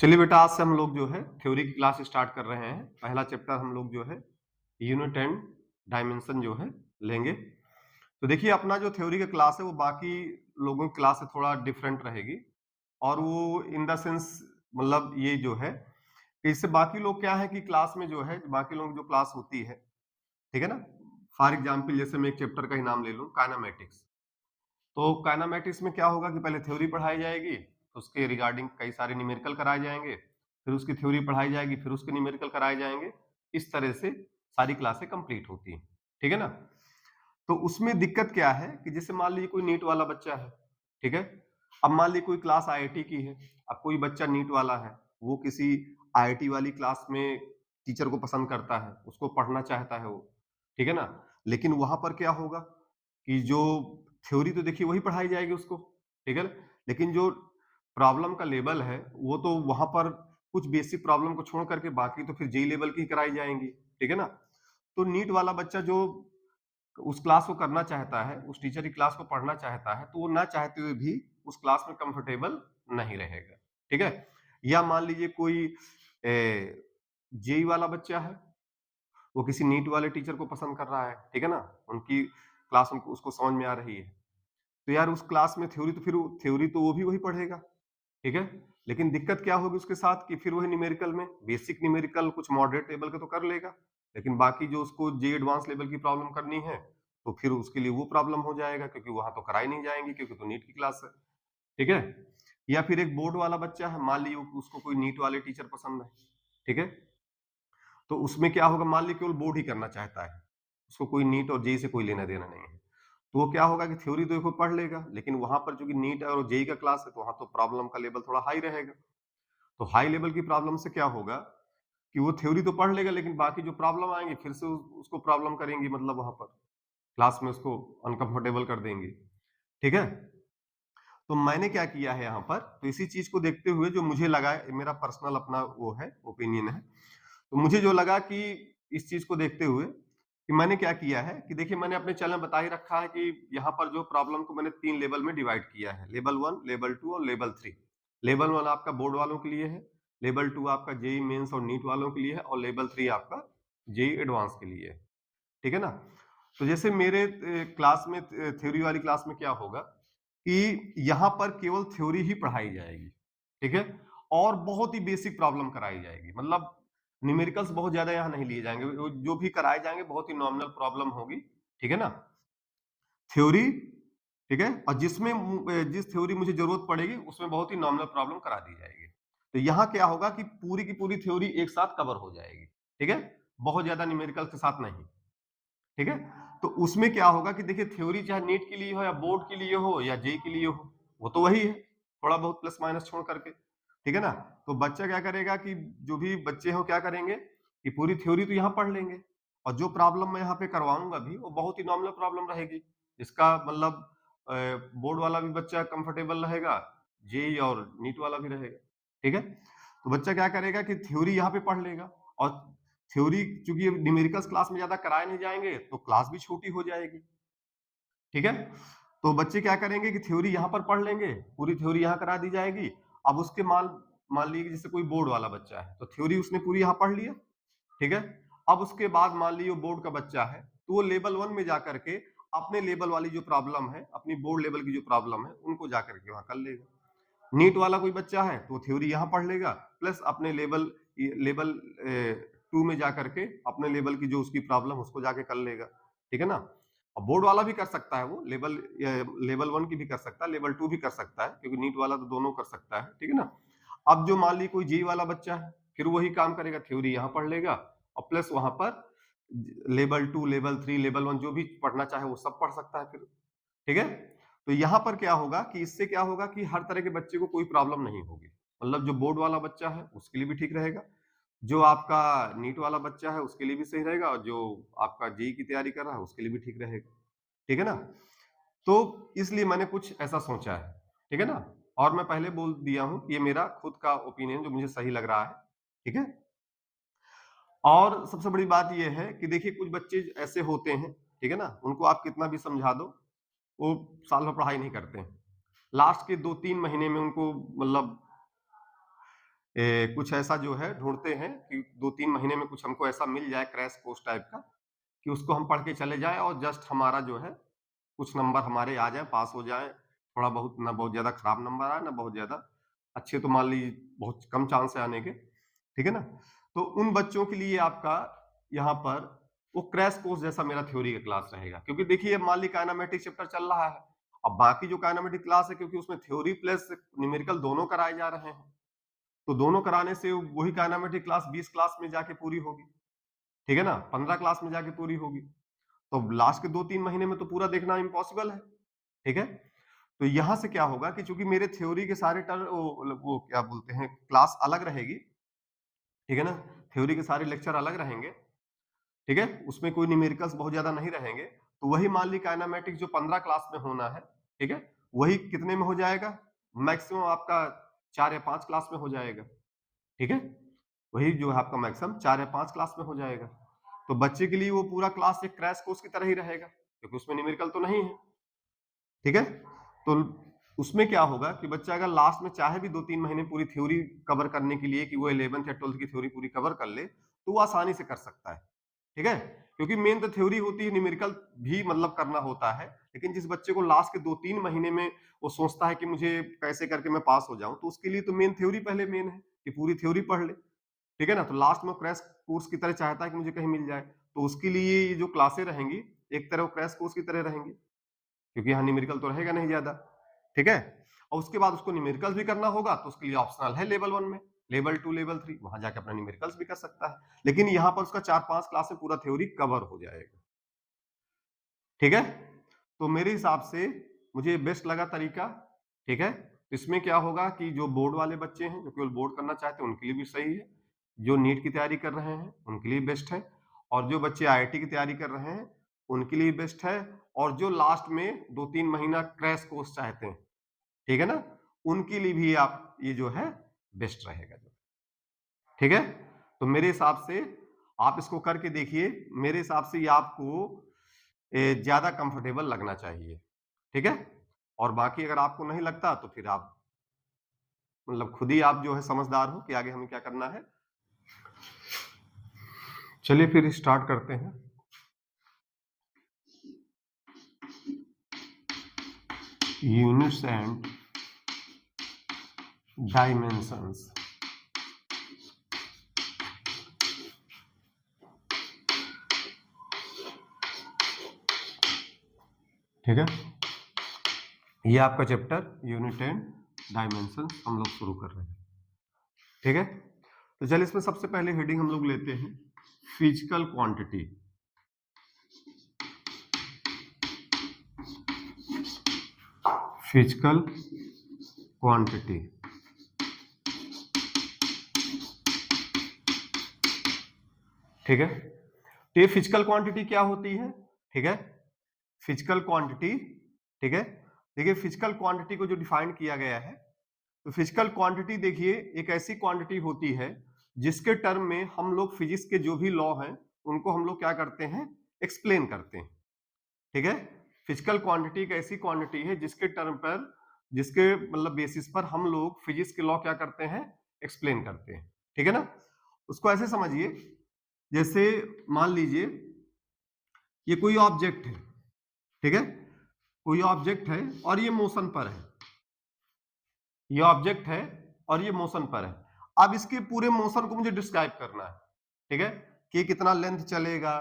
चलिए बेटा, आज से हम लोग जो है थ्योरी की क्लास स्टार्ट कर रहे हैं। पहला चैप्टर हम लोग जो है यूनिट एंड डायमेंशन जो है लेंगे। तो देखिए, अपना जो थ्योरी का क्लास है वो बाकी लोगों की क्लास से थोड़ा डिफरेंट रहेगी। और वो इन द सेंस मतलब ये जो है कि इससे बाकी लोग क्या है कि क्लास में जो है बाकी लोगों की जो क्लास होती है, ठीक है ना। फॉर एग्जाम्पल जैसे मैं एक चैप्टर का ही नाम ले लूं, काइनेमेटिक्स। तो काइनेमैटिक्स में क्या होगा कि पहले थ्योरी पढ़ाई जाएगी, उसके रिगार्डिंग कई सारे न्यूमेरिकल कराए जाएंगे, फिर उसकी थ्योरी पढ़ाई जाएगी, फिर उसके न्यूमेरिकल कराए जाएंगे। इस तरह से सारी क्लासें कंप्लीट होती हैं, ठीक है ना। तो उसमें दिक्कत क्या है कि जैसे मान लीजिए कोई नीट वाला बच्चा है, ठीक है। अब मान लीजिए कोई क्लास आईआईटी की है। अब कोई बच्चा नीट वाला है, वो किसी आईआईटी वाली क्लास में टीचर को पसंद करता है, उसको पढ़ना चाहता है वो, ठीक है ना। लेकिन वहां पर क्या होगा कि जो थ्योरी तो देखिए वही पढ़ाई जाएगी उसको, ठीक है ना? लेकिन जो प्रॉब्लम का लेवल है, वो तो वहाँ पर कुछ बेसिक प्रॉब्लम को छोड़ करके बाकी तो फिर जेईई लेवल की ही कराई जाएँगी, ठीक है ना? तो नीट वाला बच्चा जो उस क्लास को करना चाहता है, उस टीचर की क्लास को पढ़ना चाहता है, तो वो ना चाहते हुए भी उस क्लास में कंफर्टेबल नहीं रहेगा, ठीक है? या मान लीजिए कोई जेईई वाला बच्चा है, वो किसी नीट वाले टीचर को पसंद कर रहा है, ठीक है ना? उनकी क्लास उनको उसको समझ में आ रही है। तो यार उस क्लास में थ्योरी तो वो भी वही पढ़ेगा, ठीक है? लेकिन दिक्कत क्या होगी उसके साथ कि फिर वही न्यूमेरिकल में बेसिक न्यूमेरिकल कुछ मॉडरेट लेवल के तो कर लेगा, लेकिन बाकी जो उसको जे एडवांस लेवल की प्रॉब्लम करनी है, तो फिर उसके लिए वो प्रॉब्लम हो जाएगा क्योंकि वहाँ तो कराई नहीं जाएँगी क्योंकि तो नीट की क्लास है, ठीक है? या फिर एक बोर्ड वाला बच्चा है, मान लीजिए उसको कोई नीट वाले टीचर पसंद है, ठीक है? तो उसमें क्या होगा, मान लीजिए केवल बोर्ड ही करना चाहता है, उसको कोई नीट और जेईई से कोई लेना-देना नहीं है। तो वो क्या होगा कि थ्योरी तो देखो पढ़ लेगा, लेकिन वहाँ पर चूँकि नीट और जेईई का क्लास है, तो वहाँ तो प्रॉब्लम का लेवल थोड़ा हाई रहेगा। तो हाई लेवल की प्रॉब्लम से क्या होगा कि वो थ्योरी तो पढ़ लेगा, लेकिन बाकी जो प्रॉब्लम आएँगी फिर से उसको प्रॉब्लम करेंगी, मतलब वहाँ पर क्लास में उसको अनकंफर्टेबल कर देंगी, ठीक है? तो मैंने क्या किया है यहाँ पर, तो इसी चीज़ को देखते हुए जो मुझे लगा, मेरा पर्सनल अपना वो है, ओपिनियन है। तो मुझे जो लगा कि इस चीज़ को देखते हुए कि मैंने क्या किया है कि देखिए, मैंने अपने चैनल में बता ही रखा है कि यहाँ पर जो प्रॉब्लम को मैंने 3 लेवल में डिवाइड किया है। लेवल 1, लेवल 2 और लेवल 3। लेवल 1 आपका बोर्ड वालों के लिए है, लेवल 2 आपका जेईई मेंस और नीट वालों के लिए है और लेवल 3 आपका जेईई एडवांस के लिए है। ठीक है ना? तो जैसे मेरे क्लास में थ्योरी वाली क्लास में क्या होगा कि यहाँ पर केवल थ्योरी ही पढ़ाई जाएगी, ठीक है? और बहुत ही बेसिक प्रॉब्लम कराई जाएगी, मतलब न्यूमेरिकल्स बहुत ज़्यादा यहाँ नहीं लिए जाएँगे, वो जो भी कराए जाएँगे बहुत ही नॉमिनल प्रॉब्लम होगी, ठीक है ना? थ्योरी, ठीक है? और जिस थ्योरी मुझे ज़रूरत पड़ेगी उसमें बहुत ही नॉमिनल प्रॉब्लम करा दी जाएगी। तो यहाँ क्या होगा कि पूरी की पूरी थ्योरी एक साथ कवर हो जाएगी, ठीक है? बहुत ज़्यादा न्यूमेरिकल्स के साथ नहीं। ठीक है? तो उसमें क्या होगा कि देखिए, थ्योरी चाहे नीट के लिए हो या बोर्ड के लिए हो या जेईई के लिए हो, वो तो वही है, थोड़ा बहुत प्लस माइनस छोड़ करके, ठीक है ना? तो बच्चा क्या करेगा कि जो भी बच्चे हो क्या करेंगे कि पूरी थ्योरी तो यहाँ पढ़ लेंगे और जो प्रॉब्लम मैं यहाँ पे करवाऊँगा भी वो बहुत ही नॉमिनल प्रॉब्लम रहेगी। इसका मतलब बोर्ड वाला भी बच्चा कंफर्टेबल रहेगा, जेईई और नीट वाला भी रहेगा, ठीक है? तो बच्चा क्या करेगा कि थ्योरी यहाँ पे पढ़ लेगा और थ्योरी चूँकि अब न्यूमेरिकल्स क्लास में ज़्यादा कराए नहीं जाएँगे, तो क्लास भी छोटी हो जाएगी, ठीक है? तो बच्चे क्या करेंगे कि थ्योरी यहाँ पर पढ़ लेंगे, पूरी थ्योरी यहाँ करा दी जाएगी। अब उसके मान मान लीजिए जैसे कोई बोर्ड वाला बच्चा है, तो थ्योरी उसने पूरी यहाँ पढ़ लिया, ठीक है? अब उसके बाद मान लीजिए वो बोर्ड का बच्चा है, तो वो लेवल 1 में जाकर के अपने लेवल वाली जो प्रॉब्लम है, अपनी बोर्ड लेवल की जो प्रॉब्लम है, उनको जाकर के वहाँ कर लेगा। नीट वाला कोई बच्चा है तो थ्योरी यहाँ पढ़ लेगा, प्लस अपने लेवल 2 में जाकर के अपने लेवल की जो उसकी प्रॉब्लम उसको जाके कर लेगा, ठीक है ना? और बोर्ड वाला भी कर सकता है, वो लेवल 1 की भी कर सकता है, लेवल 2 भी कर सकता है, क्योंकि नीट वाला तो दोनों कर सकता है, ठीक है ना? अब जो मान लीजिए कोई जेईई वाला बच्चा है, फिर वही काम करेगा, थ्योरी यहाँ पढ़ लेगा और प्लस वहाँ पर लेवल 2, लेवल 3, लेवल 1 जो भी पढ़ना चाहे वो सब पढ़ सकता है फिर। ठीक है? तो यहाँ पर क्या होगा कि इससे क्या होगा कि हर तरह के बच्चे को कोई प्रॉब्लम नहीं होगी। मतलब जो बोर्ड वाला बच्चा है उसके लिए भी ठीक रहेगा, जो आपका नीट वाला बच्चा है उसके लिए भी सही रहेगा और जो आपका जेईई की तैयारी कर रहा है उसके लिए भी ठीक रहेगा। ठीक है ना? तो इसलिए मैंने कुछ ऐसा सोचा है। ठीक है ना? और मैं पहले बोल दिया हूँ कि ये मेरा खुद का ओपिनियन जो मुझे सही लग रहा है। ठीक है? और सबसे बड़ी बात ये है कि देखिए, कुछ बच्चे ऐसे होते हैं, ठीक है ना? उनको आप कितना भी समझा दो, वो साल भर पढ़ाई नहीं करते हैं। लास्ट के 2-3 महीने में उनको मतलब कुछ ऐसा जो है ढूंढते हैं कि 2-3 महीने में कुछ हमको ऐसा मिल जाए क्रैश कोर्स टाइप का, कि उसको हम पढ़ के चले जाएँ और जस्ट हमारा जो है कुछ नंबर हमारे आ जाएँ, पास हो जाएँ, थोड़ा बहुत, ना बहुत ज़्यादा खराब नंबर आए, ना बहुत ज़्यादा अच्छे, तो मान लीजिए बहुत कम चांस है आने के, ठीक है ना? तो उन बच्चों के लिए आपका यहाँ पर वो क्रैश कोर्स जैसा मेरा थ्योरी का क्लास रहेगा, क्योंकि देखिए मान ली काइनेमेटिक्स चैप्टर चल रहा है, अब बाकी जो काइनेमेटिक क्लास है, क्योंकि उसमें थ्योरी प्लस न्यूमेरिकल दोनों कराए जा रहे हैं, तो दोनों कराने से वही काइनेमेटिक क्लास 20 क्लास में जाके पूरी होगी, ठीक है ना? 15 क्लास में जाके पूरी होगी। तो लास्ट के 2-3 महीने में तो पूरा देखना इम्पॉसिबल है, ठीक है? तो यहाँ से क्या होगा कि चूँकि मेरे थ्योरी के सारे वो क्या बोलते हैं, क्लास अलग रहेगी, ठीक है ना? थ्योरी के सारे लेक्चर अलग रहेंगे, ठीक है? उसमें कोई न्यूमेरिकल्स बहुत ज़्यादा नहीं रहेंगे, तो वही मान ली काइनेमैटिक्स जो 15 क्लास में होना है, ठीक है? वही कितने में हो जाएगा? मैक्सिमम आपका 4 या 5 क्लास में हो जाएगा, ठीक है? वही जो है आपका मैक्सिमम 4 या 5 क्लास में हो जाएगा। तो बच्चे के लिए वो पूरा क्लास एक क्रैश कोर्स की तरह ही रहेगा, क्योंकि उसमें न्यूमेरिकल तो नहीं है, ठीक है? तो उसमें क्या होगा कि बच्चा अगर लास्ट में चाहे भी 2-3 महीने पूरी थ्योरी कवर करने के लिए कि वो 11th या 12th की थ्योरी पूरी कवर कर ले, तो वो आसानी से कर सकता है, ठीक है? क्योंकि मेन तो थ्योरी होती है, न्यूमेरिकल भी मतलब करना होता है, लेकिन जिस बच्चे को लास्ट के 2-3 महीने में वो सोचता है कि मुझे कैसे करके मैं पास हो जाऊँ, तो उसके लिए तो मेन थ्योरी पहले मेन है, कि पूरी थ्योरी पढ़ ले, ठीक है ना? तो लास्ट में क्रैश कोर्स की तरह चाहता है कि मुझे कहीं मिल जाए, तो उसके लिए ये जो क्लासें रहेंगी, एक तरह वो क्रैश कोर्स की तरह रहेंगी। क्योंकि यहाँ न्यूमेरिकल तो रहेगा नहीं ज्यादा, ठीक है? और उसके बाद उसको न्यूमेरिकल्स भी करना होगा, तो उसके लिए ऑप्शनल है लेवल 1 में, लेवल 2, लेवल 3, वहां जाके अपना न्यूमेरिकल्स भी कर सकता है, लेकिन यहाँ पर उसका 4-5 क्लास में पूरा थ्योरी कवर हो जाएगा, ठीक है? तो मेरे हिसाब से मुझे बेस्ट लगा तरीका, ठीक है? इसमें क्या होगा कि जो बोर्ड वाले बच्चे हैं, जो केवल बोर्ड करना चाहते हैं, उनके लिए भी सही है, जो नीट की तैयारी कर रहे हैं उनके लिए बेस्ट है, और जो बच्चे आईआईटी की तैयारी कर रहे हैं उनके लिए बेस्ट है, और जो लास्ट में 2-3 महीना क्रैश कोर्स चाहते हैं, ठीक है ना? उनके लिए भी आप ये जो है बेस्ट रहेगा, ठीक है? तो मेरे हिसाब से आप इसको करके देखिए, मेरे हिसाब से ये आपको ज्यादा कंफर्टेबल लगना चाहिए, ठीक है? और बाकी अगर आपको नहीं लगता तो फिर आप मतलब खुद ही आप जो है समझदार हो कि आगे हमें क्या करना है। चलिए फिर स्टार्ट करते हैं। यूनिट्स एंड डायमेंशंस, ठीक है? ये आपका चैप्टर यूनिट एंड डायमेंशंस हम लोग शुरू कर रहे हैं, ठीक है? तो चलिए इसमें सबसे पहले हेडिंग हम लोग लेते हैं फिजिकल क्वांटिटी। फिजिकल क्वांटिटी, ठीक है? तो ये फिजिकल क्वांटिटी क्या होती है, ठीक है? फिजिकल क्वांटिटी, ठीक है? देखिए फिजिकल क्वांटिटी को जो डिफाइन किया गया है, तो फिजिकल क्वांटिटी देखिए एक ऐसी क्वांटिटी होती है जिसके टर्म में हम लोग फिजिक्स के जो भी लॉ हैं उनको हम लोग क्या करते हैं, एक्सप्लेन करते हैं, ठीक है? फिजिकल क्वांटिटी एक ऐसी क्वांटिटी है जिसके टर्म पर, जिसके मतलब बेसिस पर हम लोग फिजिक्स के लॉ क्या करते हैं, एक्सप्लेन करते हैं, ठीक है ना? उसको ऐसे समझिए, जैसे मान लीजिए ये कोई ऑब्जेक्ट है, ठीक है? कोई ऑब्जेक्ट है और ये मोशन पर है, ये ऑब्जेक्ट है और ये मोशन पर है। अब इसके पूरे मोशन को मुझे डिस्क्राइब करना है, ठीक है? कि कितना लेंथ चलेगा,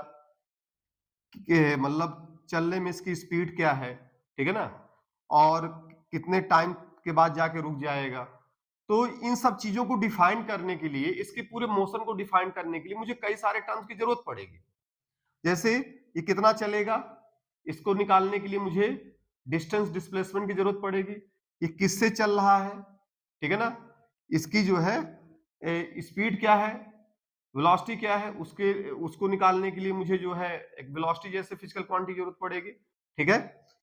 कि मतलब चलने में इसकी स्पीड क्या है, ठीक है ना? और कितने टाइम के बाद जाके रुक जाएगा। तो इन सब चीजों को डिफाइन करने के लिए, इसके पूरे मोशन को डिफाइन करने के लिए मुझे कई सारे टर्म्स की जरूरत पड़ेगी। जैसे ये कितना चलेगा, इसको निकालने के लिए मुझे डिस्टेंस डिस्प्लेसमेंट की जरूरत पड़ेगी, ये किससे चल रहा है, ठीक है ना? इसकी जो है स्पीड क्या है, वेलोसिटी क्या है, उसको निकालने के लिए मुझे जो है एक वेलोसिटी जैसे फिजिकल क्वांटिटी की जरूरत पड़ेगी, ठीक है?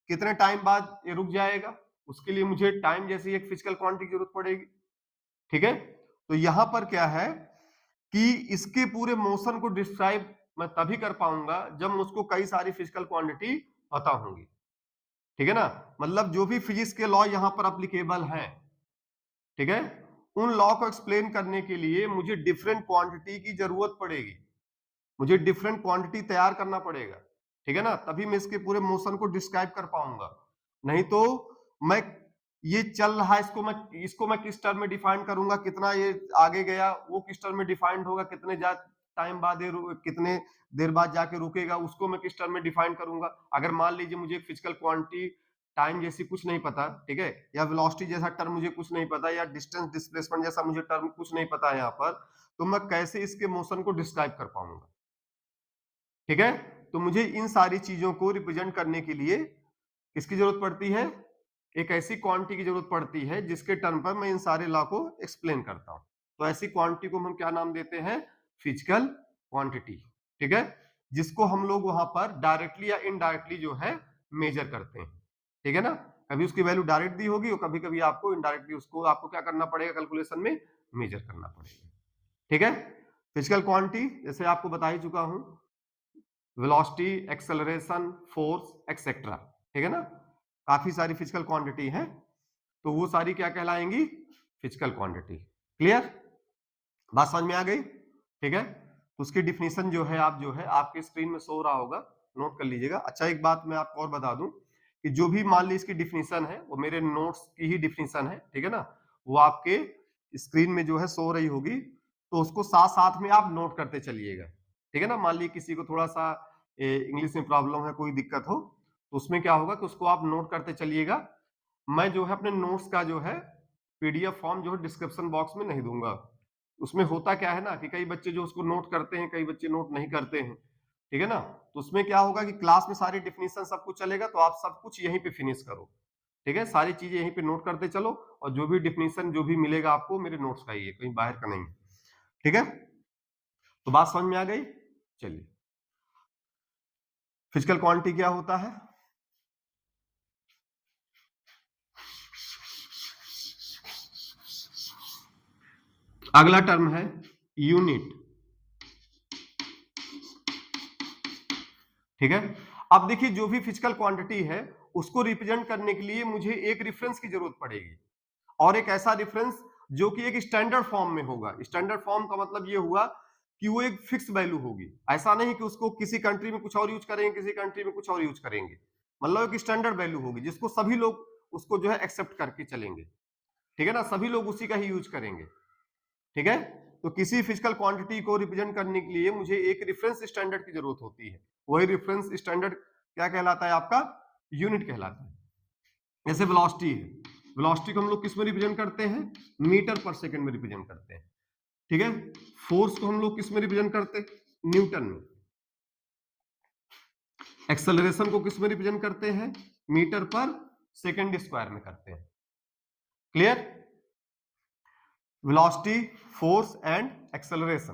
कितने टाइम बाद ये रुक जाएगा, उसके लिए मुझे टाइम जैसी एक फिजिकल क्वांटिटी की जरूरत पड़ेगी, ठीक है? तो यहां पर क्या है कि इसके पूरे मोशन को डिस्क्राइब मैं तभी कर पाऊंगा जब मुझको कई सारी फिजिकल क्वांटिटी पता होंगी, ठीक है ना? मतलब जो भी फिजिक्स के लॉ यहां पर अप्लीकेबल हैं, ठीक है, उन लॉ को एक्सप्लेन करने के लिए मुझे डिफरेंट क्वांटिटी की जरूरत पड़ेगी, मुझे डिफरेंट क्वांटिटी तैयार करना पड़ेगा, ठीक है ना, तभी मैं इसके पूरे मोशन को डिस्क्राइब कर पाऊंगा। नहीं तो मैं ये चल रहा है, इसको मैं किस टर्म में डिफाइन करूंगा, कितना ये आगे गया वो किस टर्म में डिफाइंड होगा, कितने टाइम बाद ये कितने देर बाद जाके रुकेगा, उसको मैं किस टर्म में डिफाइन करूंगा। अगर मान लीजिए मुझे फिजिकल क्वांटिटी टाइम जैसी कुछ नहीं पता, ठीक है, या वेलोसिटी जैसा टर्म मुझे कुछ नहीं पता, या डिस्टेंस डिस्प्लेसमेंट जैसा मुझे टर्म कुछ नहीं पता है यहाँ पर, तो मैं कैसे इसके मोशन को डिस्क्राइब कर पाऊंगा, ठीक है। तो मुझे इन सारी चीजों को रिप्रेजेंट करने के लिए किसकी जरूरत पड़ती है, एक ऐसी क्वांटिटी की जरूरत पड़ती है जिसके टर्म पर मैं इन सारे लॉ को एक्सप्लेन करता हूं। तो ऐसी क्वांटिटी को हम क्या नाम देते हैं, फिजिकल क्वांटिटी, ठीक है, जिसको हम लोग वहां पर डायरेक्टली या इनडायरेक्टली जो है मेजर करते हैं, ठीक है ना। कभी उसकी वैल्यू डायरेक्ट दी होगी और कभी कभी आपको इनडायरेक्टली उसको आपको क्या करना पड़ेगा, कैलकुलेशन में मेजर करना पड़ेगा, ठीक है। फिजिकल क्वांटिटी जैसे आपको बता ही चुका हूं, वेलोसिटी, एक्सेलरेशन, फोर्स एक्सेट्रा, ठीक है ना, काफी सारी फिजिकल क्वांटिटी है, तो वो सारी क्या कहलाएंगी, फिजिकल क्वांटिटी। क्लियर, बात समझ में आ गई, ठीक है। तो उसकी डिफिनीशन जो है आप जो है आपके स्क्रीन में शो रहा होगा, नोट कर लीजिएगा। अच्छा एक बात मैं आपको और बता दूं कि जो भी मान ली इसकी डिफिनीशन है वो मेरे नोट्स की ही डिफिनीशन है, ठीक है ना, वो आपके स्क्रीन में जो है शो रही होगी, तो उसको साथ साथ में आप नोट करते चलिएगा, ठीक है ना। मान ली किसी को थोड़ा सा इंग्लिश में प्रॉब्लम है, कोई दिक्कत हो, तो उसमें क्या होगा कि उसको आप नोट करते चलिएगा। मैं जो है अपने नोट्स का जो है पीडीएफ फॉर्म जो है डिस्क्रिप्शन बॉक्स में नहीं दूंगा। उसमें होता क्या है ना कि कई बच्चे जो उसको नोट करते हैं, कई बच्चे नोट नहीं करते हैं, ठीक है ना। तो उसमें क्या होगा कि क्लास में सारी डिफिनीशन सब कुछ चलेगा, तो आप सब कुछ यहीं पे फिनिश करो, ठीक है, सारी चीजें यहीं पे नोट करते चलो, और जो भी डिफिनीशन जो भी मिलेगा आपको मेरे नोट्स का ही है, कहीं बाहर का नहीं, ठीक है। तो बात समझ में आ गई। चलिए, फिजिकल क्वांटिटी क्या होता है, अगला टर्म है यूनिट, ठीक है। अब देखिए जो भी फिजिकल क्वांटिटी है उसको रिप्रेजेंट करने के लिए मुझे एक रेफरेंस की जरूरत पड़ेगी, और एक ऐसा रेफरेंस जो कि एक स्टैंडर्ड फॉर्म में होगा। स्टैंडर्ड फॉर्म का मतलब ये हुआ कि वो एक फिक्स वैल्यू होगी, ऐसा नहीं कि उसको किसी कंट्री में कुछ और यूज करेंगे, किसी कंट्री में कुछ और यूज करेंगे, मतलब एक स्टैंडर्ड वैल्यू होगी जिसको सभी लोग उसको जो है एक्सेप्ट करके चलेंगे, ठीक है ना, सभी लोग उसी का ही यूज करेंगे, ठीक है। तो किसी फिजिकल क्वांटिटी को रिप्रेजेंट करने के लिए मुझे एक रेफरेंस स्टैंडर्ड की जरूरत होती है, वही रेफरेंस स्टैंडर्ड क्या कहलाता है, आपका यूनिट कहलाता है। जैसे वेलोसिटी है, वेलोसिटी को हम लोग किस में रिप्रेजेंट करते हैं, मीटर पर सेकंड में रिप्रेजेंट करते हैं, ठीक है। फोर्स को हम लोग किस में रिप्रेजेंट करते हैं, न्यूटन में। एक्सेलरेशन को किस में रिप्रेजेंट करते हैं, मीटर पर सेकंड स्क्वायर में करते हैं। Clear, velocity, force and acceleration,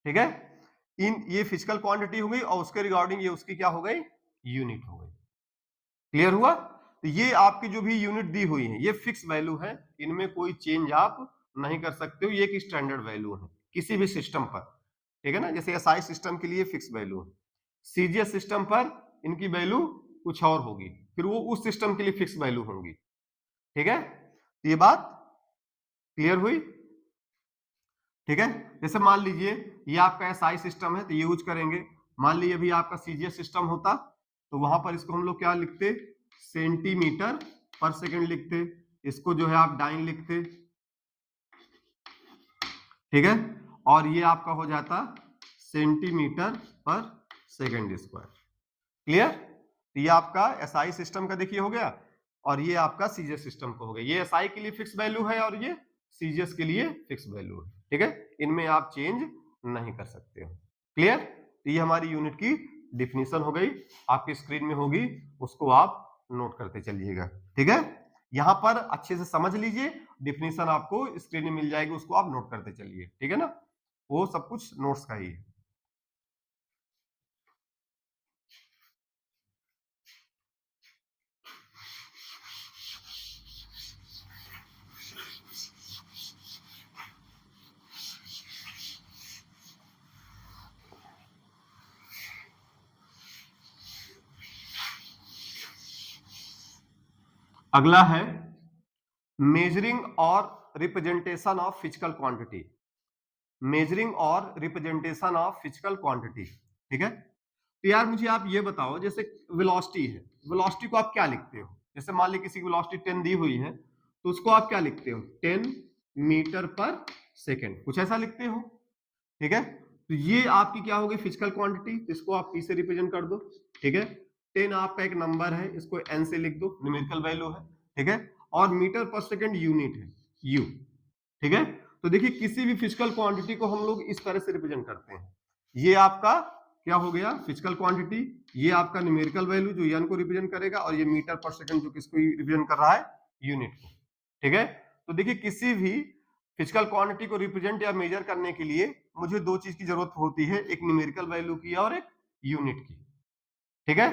ठीक है। इन ये फिजिकल क्वांटिटी हो गई, और उसके रिगार्डिंग ये उसकी क्या हो गई, यूनिट हो गई। क्लियर हुआ। तो ये आपकी जो भी यूनिट दी हुई है ये फिक्स वैल्यू है, इनमें कोई चेंज आप नहीं कर सकते हो, ये एक स्टैंडर्ड वैल्यू है किसी भी सिस्टम पर, ठीक है ना। जैसे एसआई सिस्टम के लिए फिक्स वैल्यू है, सीजीएस सिस्टम पर इनकी वैल्यू कुछ और होगी, फिर वो उस सिस्टम के लिए फिक्स वैल्यू होंगी, ठीक है। तो ये बात क्लियर हुई, ठीक है। जैसे मान लीजिए ये आपका एसआई सिस्टम है तो ये यूज करेंगे, मान लीजिए अभी आपका सीजीएस सिस्टम होता तो वहां पर इसको हम लोग क्या लिखते, सेंटीमीटर पर सेकंड लिखते, इसको जो है आप डाइन लिखते, ठीक है, और ये आपका हो जाता सेंटीमीटर पर सेकंड स्क्वायर। क्लियर, तो ये आपका एसआई सिस्टम का देखिए हो गया, और ये आपका सीजीएस सिस्टम का हो गया। ये एसआई के लिए फिक्स वैल्यू है और ये सीजीएस के लिए फिक्स वैल्यू है, ठीक है, इनमें आप चेंज नहीं कर सकते हो। क्लियर, तो ये हमारी यूनिट की डिफिनीशन हो गई, आपकी स्क्रीन में होगी, उसको आप नोट करते चलिएगा, ठीक है। यहां पर अच्छे से समझ लीजिए, डिफिनीशन आपको स्क्रीन में मिल जाएगी, उसको आप नोट करते चलिए, ठीक है ना, वो सब कुछ नोट्स का ही है। अगला है मेजरिंग और representation of physical quantity, measuring और रिप्रेजेंटेशन ऑफ फिजिकल क्वांटिटी। ठीक है, तो यार मुझे आप ये बताओ, जैसे वेलोसिटी है, वेलोसिटी को आप क्या लिखते हो? जैसे मान ली किसी की वेलोसिटी 10 दी हुई है, तो उसको आप क्या लिखते हो? 10 मीटर पर सेकेंड, कुछ ऐसा लिखते हो। ठीक है, तो ये आपकी क्या होगी? फिजिकल क्वांटिटी, इसको आप पी से रिप्रेजेंट कर दो। ठीक है, 10 आपका एक नंबर है, इसको एन से लिख दो, न्यूमेरिकल वैल्यू है। ठीक है, और मीटर पर सेकेंड यूनिट है, यू। ठीक है, तो देखिए किसी भी फिजिकल क्वांटिटी को हम लोग इस तरह से रिप्रेजेंट करते हैं। ये आपका क्या हो गया? Physical quantity. ये आपका न्यूमेरिकल वैल्यू जो एन को रिप्रेजेंट करेगा, और ये मीटर पर सेकंड जो किसको रिप्रेजेंट कर रहा है? यूनिट को। ठीक है, तो देखिए किसी भी फिजिकल क्वांटिटी को रिप्रेजेंट या मेजर करने के लिए मुझे दो चीज की जरूरत होती है, एक न्यूमेरिकल वैल्यू की और एक यूनिट की। ठीक है,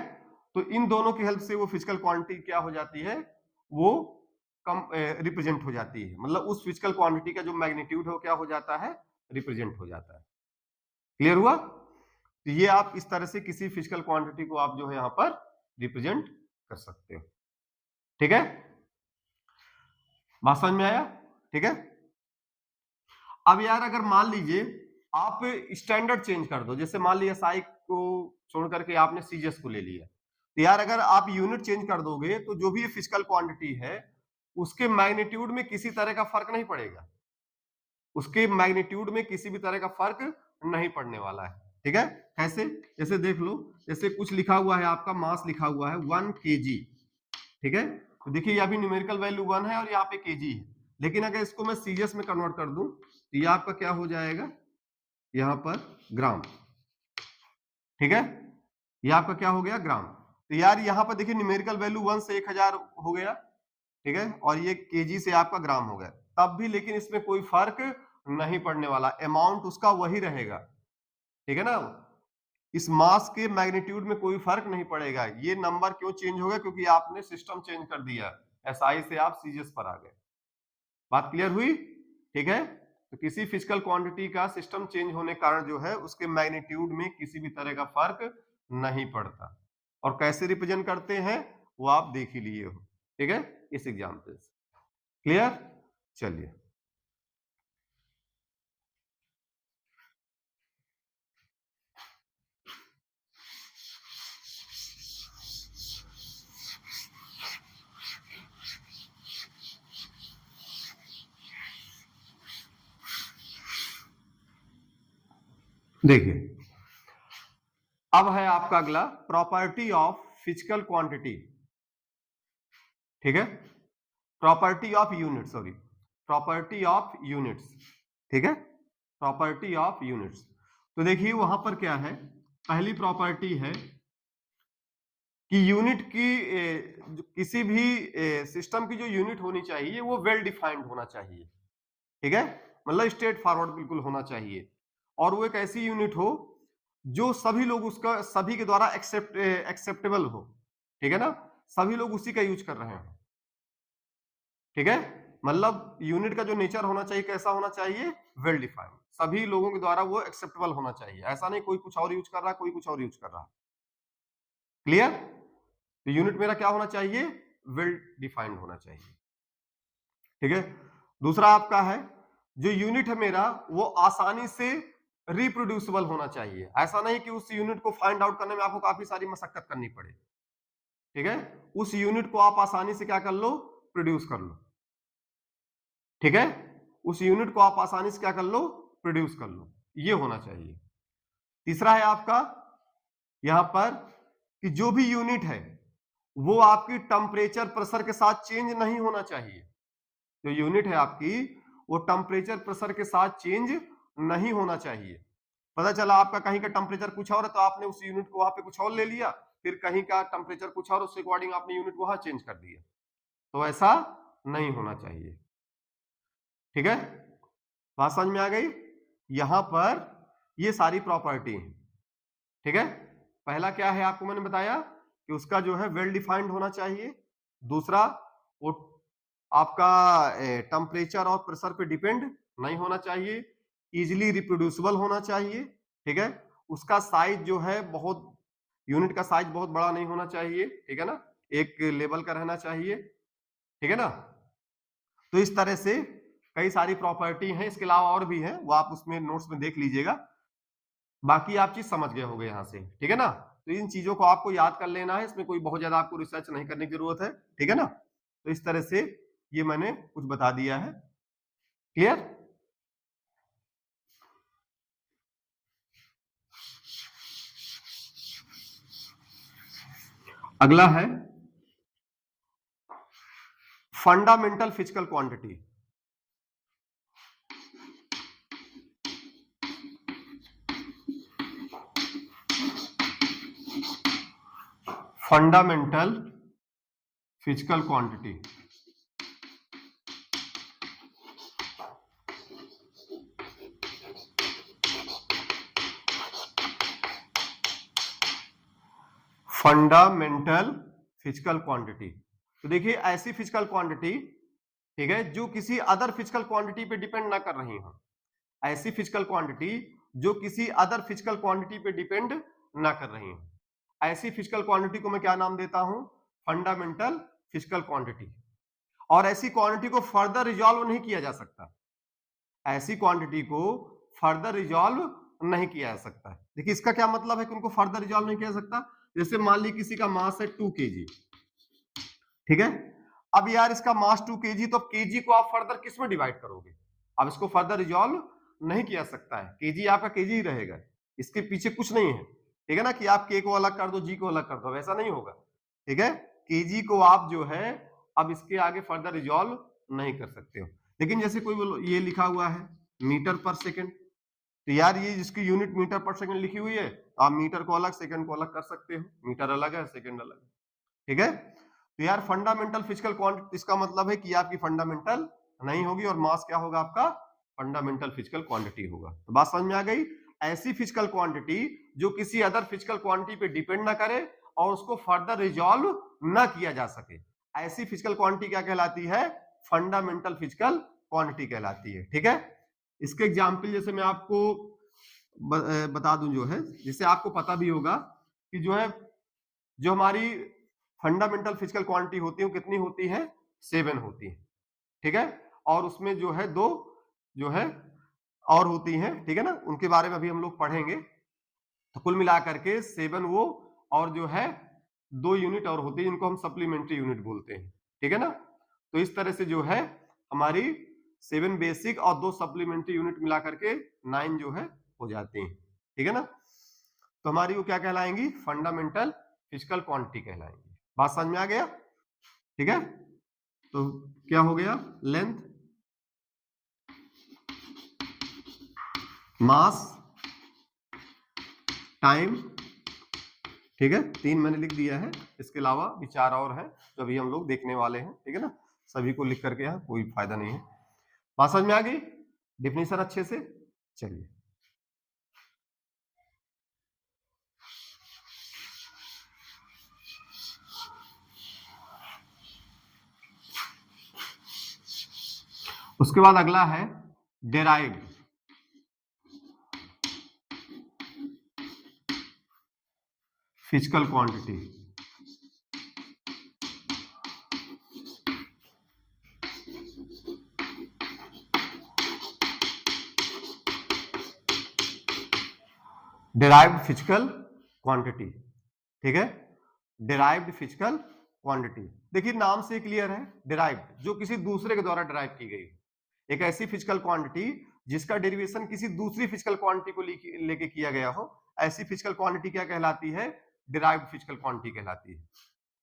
तो इन दोनों की हेल्प से वो फिजिकल क्वांटिटी क्या हो जाती है? वो कम रिप्रेजेंट हो जाती है, मतलब उस फिजिकल क्वांटिटी का जो मैग्नीट्यूड है वो क्या हो जाता है? रिप्रेजेंट हो जाता है। क्लियर हुआ? तो ये आप इस तरह से किसी फिजिकल क्वांटिटी को आप जो है यहां पर रिप्रेजेंट कर सकते हो। ठीक है, बात समझ में आया? ठीक है, अब यार अगर मान लीजिए आप स्टैंडर्ड चेंज कर दो, जैसे मान लीजिए SI को छोड़ करके आपने सीजीएस को ले लिया, तो यार अगर आप यूनिट चेंज कर दोगे तो जो भी फिजिकल क्वांटिटी है उसके मैग्नीट्यूड में किसी तरह का फर्क नहीं पड़ेगा, उसके मैग्नीट्यूड में किसी भी तरह का फर्क नहीं पड़ने वाला है। ठीक है, कैसे? जैसे देख लो, जैसे कुछ लिखा हुआ है, आपका मास लिखा हुआ है 1 kg। ठीक है, तो देखिए यहाँ भी न्यूमेरिकल वैल्यू 1 है और यहाँ पे केजी है, लेकिन अगर इसको मैं सीजीएस में कन्वर्ट कर दूं तो ये आपका क्या हो जाएगा? यहाँ पर ग्राम। ठीक है, ये आपका क्या हो गया? ग्राम। तो यार यहाँ पर देखिए न्यूमेरिकल वैल्यू 1 से 1000 हो गया। ठीक है, और ये केजी से आपका ग्राम हो गया, तब भी लेकिन इसमें कोई फर्क नहीं पड़ने वाला, अमाउंट उसका वही रहेगा। ठीक है ना, इस मास के मैग्नीट्यूड में कोई फर्क नहीं पड़ेगा। ये नंबर क्यों चेंज हो गया? क्योंकि आपने सिस्टम चेंज कर दिया, एसआई से आप सीजीएस पर आ गए। बात क्लियर हुई? ठीक है, तो किसी फिजिकल क्वांटिटी का सिस्टम चेंज होने कारण जो है उसके मैग्नीट्यूड में किसी भी तरह का फर्क नहीं पड़ता। और कैसे रिप्रेजेंट करते हैं वो आप देख ही लिए हो। ठीक है, इस एग्जाम्पल से। क्लियर? चलिए, देखिए अब है आपका अगला प्रॉपर्टी ऑफ फिजिकल क्वांटिटी। ठीक है, property of unit, sorry, property of units. ठीक है, प्रॉपर्टी ऑफ यूनिट्स। तो देखिए वहां पर क्या है, पहली प्रॉपर्टी है कि यूनिट की किसी भी सिस्टम की जो यूनिट होनी चाहिए वो वेल डिफाइंड होना चाहिए। ठीक है, मतलब स्ट्रेट फॉरवर्ड बिल्कुल होना चाहिए, और वो एक ऐसी यूनिट हो जो सभी लोग उसका, सभी के द्वारा एक्सेप्टेबल हो। ठीक है ना, सभी लोग उसी का यूज कर रहे हैं। ठीक है, मतलब यूनिट का जो नेचर होना चाहिए कैसा होना चाहिए? वेल डिफाइंड, सभी लोगों के द्वारा वो एक्सेप्टेबल होना चाहिए, ऐसा नहीं कोई कुछ और यूज कर रहा है, कोई कुछ और यूज कर रहा है। क्लियर? तो यूनिट मेरा क्या होना चाहिए? वेल डिफाइंड होना चाहिए। ठीक है, दूसरा आपका है जो यूनिट है मेरा वो आसानी से रिप्रोड्यूसिबल होना चाहिए, ऐसा नहीं कि उस यूनिट को फाइंड आउट करने में आपको काफी सारी मशक्कत करनी पड़े। ठीक है, उस यूनिट को आप आसानी से क्या कर लो? प्रोड्यूस कर लो। ठीक है, उस यूनिट को आप आसानी से क्या कर लो? प्रोड्यूस कर लो, ये होना चाहिए। तीसरा है आपका यहां पर कि जो भी यूनिट है वो आपकी टेम्परेचर प्रेशर के साथ चेंज नहीं होना चाहिए। जो यूनिट है आपकी वो टेम्परेचर प्रेशर के साथ चेंज नहीं होना चाहिए। पता चला आपका कहीं का टेम्परेचर कुछ और है तो आपने उस यूनिट को वहां पे कुछ और ले लिया, फिर कहीं का टेम्परेचर कुछ और, उसके अकॉर्डिंग आपने यूनिट वहां चेंज कर दिया, तो ऐसा नहीं होना चाहिए। ठीक है, बात समझ में आ गई? यहां पर ये सारी प्रॉपर्टी है। ठीक है, पहला क्या है आपको मैंने बताया कि उसका जो है वेल डिफाइंड होना चाहिए। दूसरा, वो आपका टेम्परेचर और प्रेशर पे डिपेंड नहीं होना चाहिए, इजिली रिप्रोड्यूसिबल होना चाहिए। ठीक है, उसका साइज जो है बहुत, यूनिट का साइज बहुत बड़ा नहीं होना चाहिए। ठीक है ना, एक लेवल का रहना चाहिए। ठीक है ना, तो इस तरह से कई सारी प्रॉपर्टी हैं, इसके अलावा और भी हैं, वो आप उसमें नोट्स में देख लीजिएगा। बाकी आप चीज समझ गए होंगे यहाँ से, ठीक है ना। तो इन चीजों को आपको याद कर लेना है, इसमें कोई बहुत ज्यादा आपको रिसर्च नहीं करने की जरूरत है, ठीक है ना। तो इस तरह से ये मैंने कुछ बता दिया है। क्लियर? अगला है fundamental physical quantity. Fundamental physical quantity. Fundamental physical quantity, तो देखिए ऐसी फिजिकल क्वांटिटी, ठीक है, जो किसी अदर फिजिकल क्वांटिटी पे डिपेंड ना कर रही हो। ऐसी फिजिकल क्वांटिटी जो किसी अदर फिजिकल क्वांटिटी पे डिपेंड ना कर रही हो, ऐसी फिजिकल क्वांटिटी को मैं क्या नाम देता हूं? Fundamental physical quantity. और ऐसी क्वांटिटी को फर्दर रिजॉल्व नहीं किया जा सकता, ऐसी क्वांटिटी को फर्दर रिजॉल्व नहीं किया जा सकता। देखिए इसका क्या मतलब है कि उनको फर्दर रिजॉल्व नहीं किया जा सकता। जैसे मान ली किसी का मास है 2 kg, ठीक है। अब यार इसका मास 2 kg, तो केजी को आप फर्दर किस में डिवाइड करोगे? अब इसको फर्दर रिजॉल्व नहीं किया सकता है, केजी आपका केजी ही रहेगा, इसके पीछे कुछ नहीं है, ठीक है ना, कि आप के को अलग कर दो, जी को अलग कर दो, वैसा नहीं होगा, ठीक है। केजी को आप जो है अब इसके आगे फर्दर रिजॉल्व नहीं कर सकते हो। लेकिन जैसे कोई ये लिखा हुआ है मीटर पर सेकेंड, तो यार ये जिसकी यूनिट मीटर पर सेकेंड लिखी हुई है, तो आप मीटर को अलग सेकेंड को अलग कर सकते हो, मीटर अलग है सेकेंड अलग है, ठीक है। तो यार फंडामेंटल फिजिकल क्वांटिटी, इसका मतलब है कि आपकी फंडामेंटल नहीं होगी और मास क्या होगा आपका? फंडामेंटल फिजिकल क्वांटिटी होगा। तो बात समझ में आ गई? ऐसी फिजिकल क्वांटिटी जो किसी अदर फिजिकल क्वांटिटी पे डिपेंड ना करे और उसको फर्दर रिजॉल्व ना किया जा सके, ऐसी फिजिकल क्वांटिटी क्या कहलाती है? फंडामेंटल फिजिकल क्वांटिटी कहलाती है, ठीक है। इसके एग्जाम्पल जैसे मैं आपको बता दूं, जो है जिससे आपको पता भी होगा कि जो है, जो हमारी फंडामेंटल फिजिकल क्वांटिटी होती है वो कितनी होती है? 7 होती है, ठीक है। और उसमें जो है 2 जो है और होती हैं, ठीक है ना, उनके बारे में अभी हम लोग पढ़ेंगे। तो कुल मिलाकर के 7 वो, और जो है 2 यूनिट और होती है जिनको हम सप्लीमेंट्री यूनिट बोलते हैं, ठीक है ना। तो इस तरह से जो है हमारी 7 बेसिक और 2 सप्लीमेंट्री यूनिट मिलाकर के 9 जो है हो जाती हैं, ठीक है ना। तो हमारी वो क्या कहलाएंगी? फंडामेंटल फिजिकल क्वांटिटी कहलाएंगी। बात समझ में आ गया? ठीक है। तो क्या हो गया? लेंथ, मास, टाइम, ठीक है, 3 मैंने लिख दिया है, इसके अलावा भी 4 और हैं जो अभी हम लोग देखने वाले हैं, ठीक है ना। सभी को लिख करके यहाँ कोई फायदा नहीं है। बात समझ में आ गई? डिफिनेशन अच्छे से? चलिए, उसके बाद अगला है derived physical quantity. Derived physical quantity, ठीक है, डेराइव्ड फिजिकल क्वांटिटी। देखिए नाम से क्लियर है, डेराइव्ड जो किसी दूसरे के द्वारा डेराइव की गई, एक ऐसी फिजिकल क्वांटिटी जिसका डेरिवेशन किसी दूसरी फिजिकल क्वांटिटी को लेके किया गया हो, ऐसी फिजिकल क्वांटिटी क्या कहलाती है? डिराइव्ड फिजिकल क्वांटिटी कहलाती है।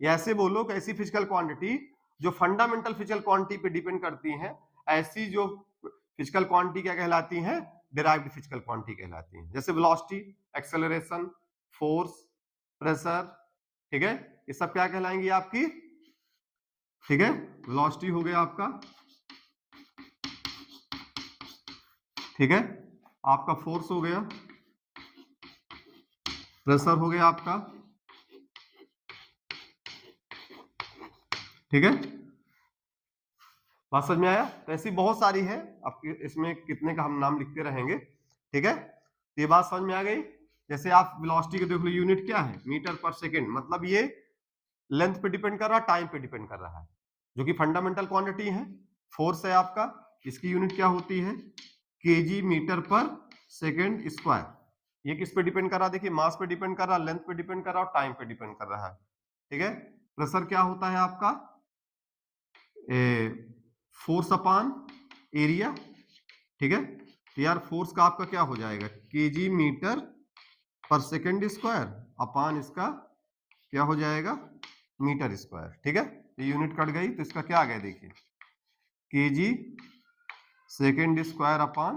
या ऐसे बोलो कि ऐसी फिजिकल क्वांटिटी जो फंडामेंटल फिजिकल क्वांटिटी पे डिपेंड करती है, ऐसी जो फिजिकल क्वांटिटी क्या कहलाती है? डिराइव्ड फिजिकल क्वांटिटी कहलाती है। जैसे वेलोसिटी, एक्सेलरेशन, फोर्स, प्रेशर, ठीक है, ये सब क्या कहलाएंगी आपकी? ठीक है, वेलोसिटी हो गया आपका, ठीक है, आपका फोर्स हो गया, प्रेशर हो गया आपका, ठीक है। बात समझ में आया? तो ऐसी बहुत सारी है, अब इसमें कितने का हम नाम लिखते रहेंगे, ठीक है। तो ये बात समझ में आ गई? जैसे आप वेलोसिटी के देख लो, यूनिट क्या है? मीटर पर सेकेंड, मतलब ये लेंथ पे डिपेंड कर रहा है, टाइम पे डिपेंड कर रहा है, जो कि फंडामेंटल क्वांटिटी है। फोर्स है आपका, इसकी यूनिट क्या होती है? KG metre per second square. ये किस पे डिपेंड कर रहा है? देखिए मास पे डिपेंड कर रहा है, लेंथ पे डिपेंड कर रहा है और टाइम पे डिपेंड कर रहा है। ठीक है, प्रेशर क्या होता है आपका? Force upon area. ठीक है, तो यार फोर्स का आपका क्या हो जाएगा? KG metre per second square upon इसका क्या हो जाएगा? Metre square. ठीक है, ये यूनिट कट गई तो इसका क्या आ गया? देखिए KG second square upon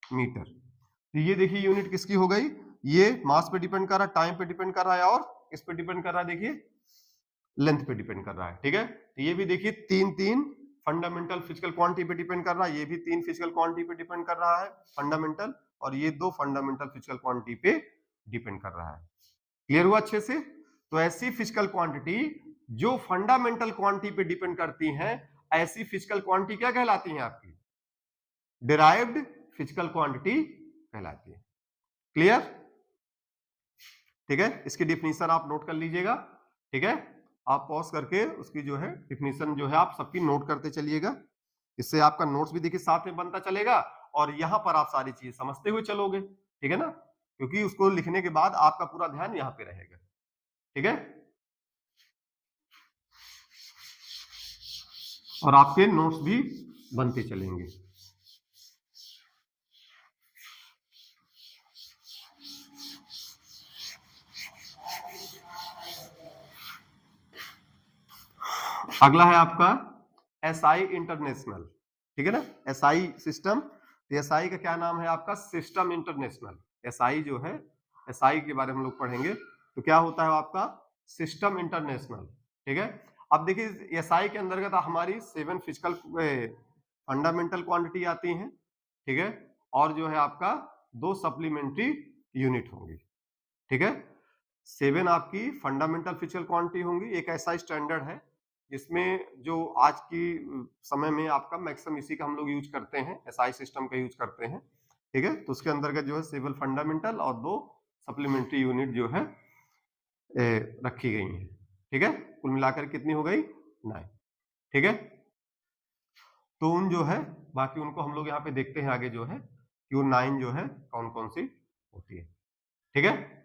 metre. तो ये देखिए यूनिट किसकी हो गई? ये मास पे डिपेंड कर रहा है, टाइम पे डिपेंड कर रहा है और किस पे डिपेंड कर रहा है? देखिए लेंथ पे डिपेंड कर रहा है। ठीक है, तो ये भी देखिए तीन तीन फंडामेंटल फिजिकल क्वांटिटी पे डिपेंड कर रहा है, ये भी तीन फिजिकल क्वांटिटी पे डिपेंड कर रहा है फंडामेंटल, और ये दो फंडामेंटल फिजिकल क्वांटिटी पे डिपेंड कर रहा है। क्लियर हुआ अच्छे से? तो ऐसी फिजिकल क्वांटिटी जो फंडामेंटल क्वांटिटी पे डिपेंड करती हैं, ऐसी फिजिकल क्वांटिटी क्या कहलाती हैं? आपकी डिराइव्ड फिजिकल क्वांटिटी कहलाती है। क्लियर? ठीक है, इसकी डिफिनीशन आप नोट कर लीजिएगा। ठीक है, आप पॉज करके उसकी जो है डिफिनीशन जो है आप सबकी नोट करते चलिएगा, इससे आपका नोट्स भी देखिए साथ में बनता चलेगा और यहां पर आप सारी चीज समझते हुए चलोगे। ठीक है ना, क्योंकि उसको लिखने के बाद आपका पूरा ध्यान यहां पे रहेगा। ठीक है, और आपके नोट्स भी बनते चलेंगे। अगला है आपका एसआई इंटरनेशनल। ठीक है ना, एसआई सिस्टम। तो एसआई का क्या नाम है आपका? System international. एसआई जो है, एसआई के बारे में हम लोग पढ़ेंगे, तो क्या होता है आपका? System international. ठीक है, अब देखिए एसआई के अंतर्गत हमारी 7 फिजिकल फंडामेंटल क्वांटिटी आती हैं। ठीक है, और जो है आपका 2 सप्लीमेंट्री यूनिट होंगी। ठीक है, 7 आपकी फंडामेंटल फिजिकल क्वांटिटी होंगी। एक ऐसा स्टैंडर्ड है जिसमें जो आज की समय में आपका मैक्सिमम इसी का हम लोग यूज करते हैं, एसआई सिस्टम का यूज करते हैं। ठीक है, तो उसके अंतर्गत जो है 7 फंडामेंटल और 2 सप्लीमेंट्री यूनिट जो है रखी गई हैं। ठीक है, कुल मिलाकर कितनी हो गई? 9। ठीक है, तो उन जो है बाकी उनको हम लोग यहाँ पे देखते हैं आगे जो है कि वो 9 जो है कौन कौन सी होती है। ठीक है,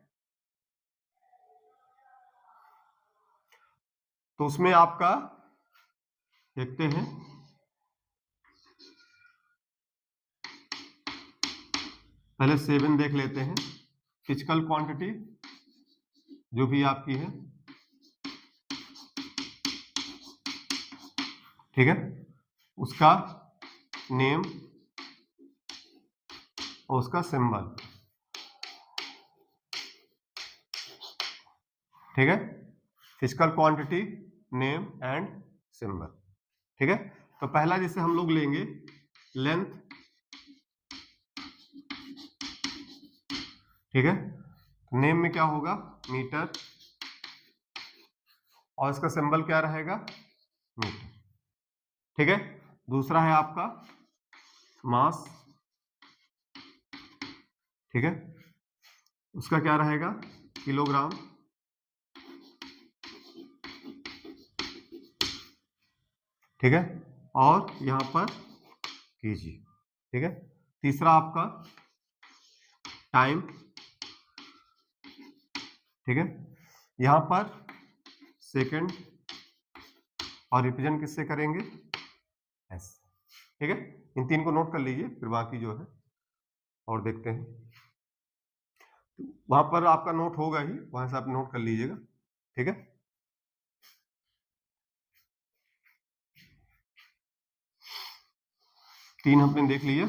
तो उसमें आपका देखते हैं, पहले 7 देख लेते हैं। फिजिकल क्वांटिटी जो भी आपकी है, ठीक है, उसका नेम और उसका सिंबल। ठीक है, physical quantity, name and symbol. ठीक है, तो पहला जैसे हम लोग लेंगे लेंथ। ठीक है, नेम में क्या होगा? मीटर, और इसका सिंबल क्या रहेगा? मीटर। ठीक है, दूसरा है आपका मास। ठीक है, उसका क्या रहेगा? किलोग्राम। ठीक है, और यहां पर केजी। ठीक है, तीसरा आपका टाइम। ठीक है, यहां पर सेकंड, और रिप्रेजेंट किससे करेंगे? एस। ठीक है, इन 3 को नोट कर लीजिए, फिर बाकी जो है और देखते हैं। वहां पर आपका नोट होगा ही, वहां से आप नोट कर लीजिएगा। ठीक है, तीन हमने देख लिए।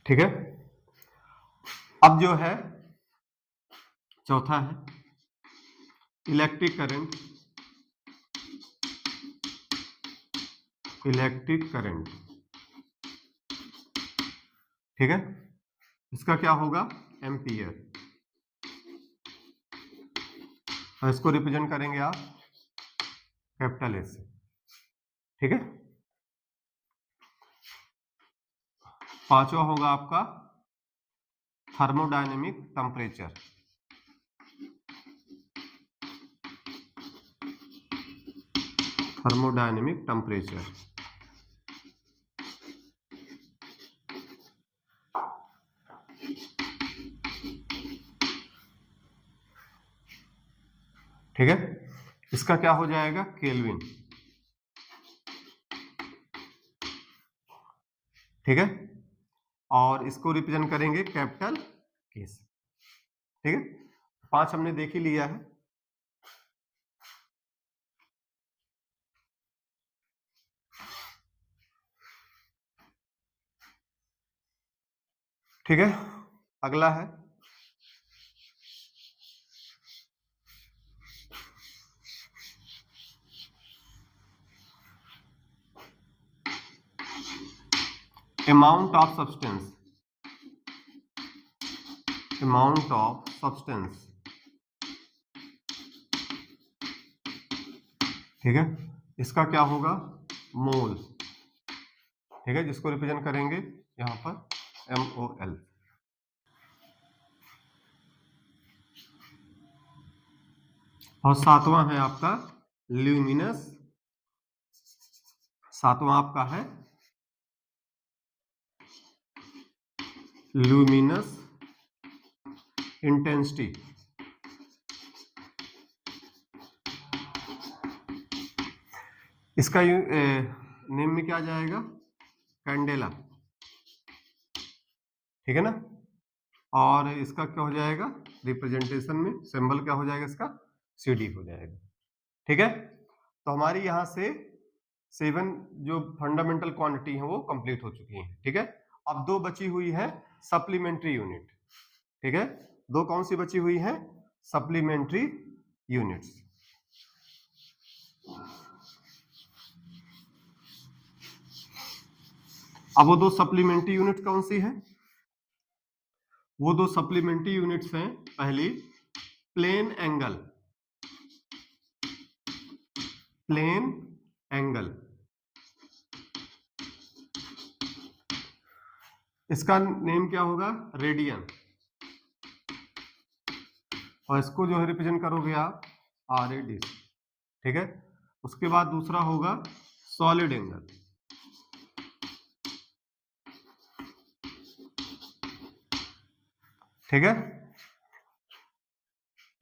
ठीक है, अब जो है चौथा है इलेक्ट्रिक करंट। Electric current. ठीक है, इसका क्या होगा? एम्पियर। और इसको रिप्रेजेंट करेंगे आप कैपिटल एस से। ठीक है, पांचवा होगा आपका थर्मोडायनेमिक टेम्परेचर। Thermodynamic temperature. ठीक है, इसका क्या हो जाएगा, केल्विन। ठीक है, और इसको रिप्रेजेंट करेंगे कैपिटल के से। ठीक है, 5 हमने देख ही लिया है। ठीक है, अगला है amount of substance। amount of substance। ठीक है, इसका क्या होगा, मोल। ठीक है, जिसको रिप्रेजेंट करेंगे यहां पर MOL। और सातवां है आपका ल्यूमिनस। सातवां आपका है ल्यूमिनस इंटेंसिटी। इसका नेम में क्या आ जाएगा, कैंडेला। ठीक है ना, और इसका क्या हो जाएगा, रिप्रेजेंटेशन में सिंबल क्या हो जाएगा, इसका CD हो जाएगा। ठीक है, तो हमारी यहां से 7 जो फंडामेंटल क्वांटिटी है वो कंप्लीट हो चुकी है। ठीक है, अब 2 बची हुई है सप्लीमेंट्री यूनिट। ठीक है, 2 कौन सी बची हुई है, सप्लीमेंट्री यूनिट्स। अब वो 2 सप्लीमेंट्री यूनिट कौन सी है, वो 2 सप्लीमेंट्री यूनिट्स हैं, पहली प्लेन एंगल। प्लेन एंगल, इसका नेम क्या होगा, रेडियन। और इसको जो है रिप्रेजेंट करोगे आप RAD। ठीक है, उसके बाद दूसरा होगा सॉलिड एंगल। ठीक है,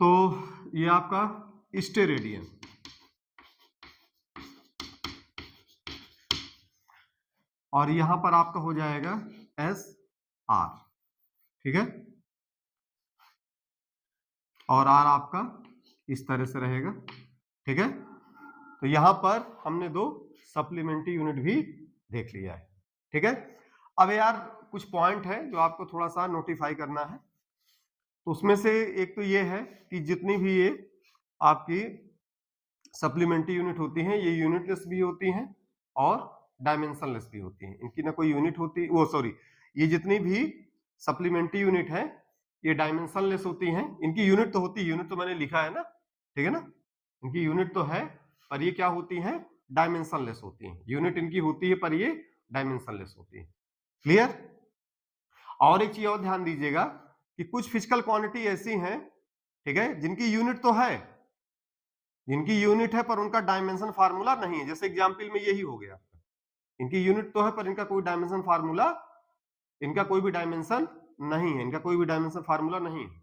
तो ये आपका स्टेरेडियन। और यहां पर आपका हो जाएगा SR। ठीक है, और R आपका इस तरह से रहेगा। ठीक है, तो यहां पर हमने 2 सप्लीमेंट्री यूनिट भी देख लिया है। ठीक है, अब यार कुछ पॉइंट है जो आपको थोड़ा सा नोटिफाई करना है। तो उसमें से एक तो ये है कि जितनी भी ये आपकी सप्लीमेंट्री यूनिट होती हैं, ये यूनिटलेस भी होती हैं और डायमेंशनलेस भी होती हैं। इनकी ना कोई यूनिट होती, वो सॉरी, ये जितनी भी सप्लीमेंट्री यूनिट है ये डायमेंशनलेस होती हैं। इनकी यूनिट तो होती है, यूनिट तो मैंने लिखा है ना, ठीक है ना, इनकी यूनिट तो है, पर ये क्या होती हैं, डायमेंशनलेस होती हैं। यूनिट इनकी होती है पर ये डायमेंशनलेस होती है। क्लियर। और एक चीज और ध्यान दीजिएगा कि कुछ फिजिकल क्वांटिटी ऐसी हैं, ठीक है, जिनकी यूनिट तो है, जिनकी यूनिट है पर उनका डायमेंशन फार्मूला नहीं है। जैसे एग्जांपल में यही हो गया, इनकी यूनिट तो है पर इनका कोई डायमेंशन फार्मूला, इनका कोई भी डायमेंशन नहीं है, इनका कोई भी डायमेंशन फार्मूला नहीं है।